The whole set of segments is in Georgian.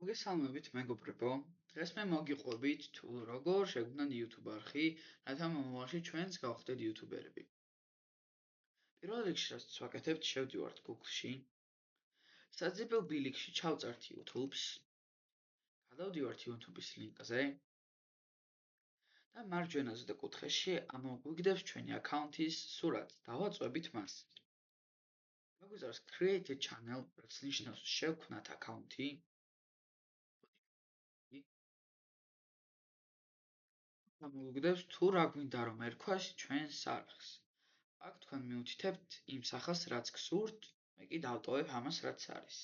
მოგესალმებით მეგობრებო. დღეს მე მოგიყვებით თუ როგორ შეგვდნათ YouTube არხი, რათა მომავალში ჩვენც გავხდეთ იუთუბერები. პირველ რიგში რაც ვაკეთებთ, შევდივართ Google-ში. საძებელ ბილიქში ჩავწერთ YouTube-ს. გადავდივართ YouTube-ის ლინკზე. და მარჯვენაზე და კუთხეში ამოგვიგდებს ჩვენი აკაუნთის სურათს. დავაწვევით მას. მოგვიწერს Create a channel, რაც ნიშნავს შევქმნათ აკაუნთი. მოგვიგდებს თუ რა გვინდა რომ ერქვას ჩვენს არხს. აქ თქვენ მიუთითებთ იმ სახელს, რაც გსურთ, მე კი დავტოვებ ამას, რაც არის.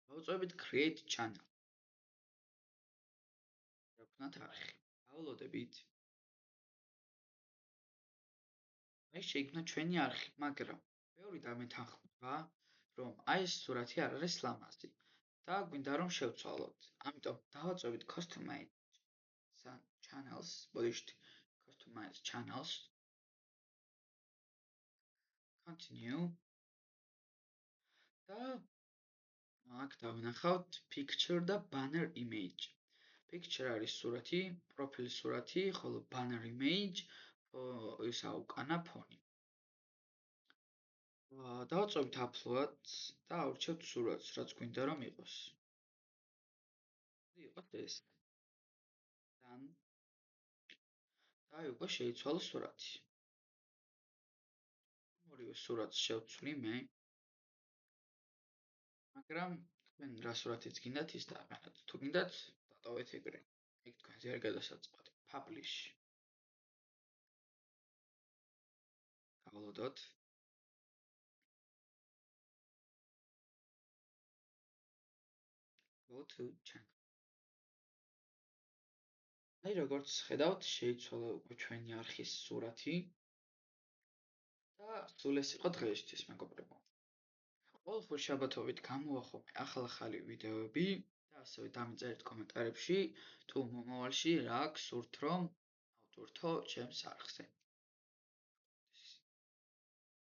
დავუწევთ Create Channel. შევქმნათ არხი. დაულოდებით. აი შეიქმნა ჩვენი არხი, მაგრამ ბევრი დამეთანხმება, რომ აი ეს სურათი არ არის ლამაზი და გვინდა რომ შევცვალოთ. ამიტომ დავაწვევით Customize Channels, ბოდიშით Customize Channels. Continue. და აქ დავინახავთ Picture და Banner Image. Picture არის სურათი, პროფილის სურათი, ხოლო banner image ისა უკანა ფონი. დავაწვევით upload და ავრჩევთ სურათს, რაც გვინდა რომ იყოს. იყოს ეს. Done. და უკვე შეიცვალა სურათი. ორივე სურათს შევცვლი მე. მაგრამ თქვენ რა სურათიც გინდათ ის დააყენოთ. თუ გინდათ, დატოვეთ ეგრე. ეგ თქვენზე არ გადასაწყოდი. Publish. Download. Go to channel. აი როგორც ხედავთ, შეიცვალა უკვე ჩვენი არხის სურათი. და სულ ეს იყო დღეისთვის, მეგობრებო. ყოველდღე შაბათობით გამოვახობ ახალ-ახალი ვიდეოები და ასევე დამიწერეთ კომენტარებში თუ მომავალში რა გსურთ რომ ავტვირთო ჩემს არხზე.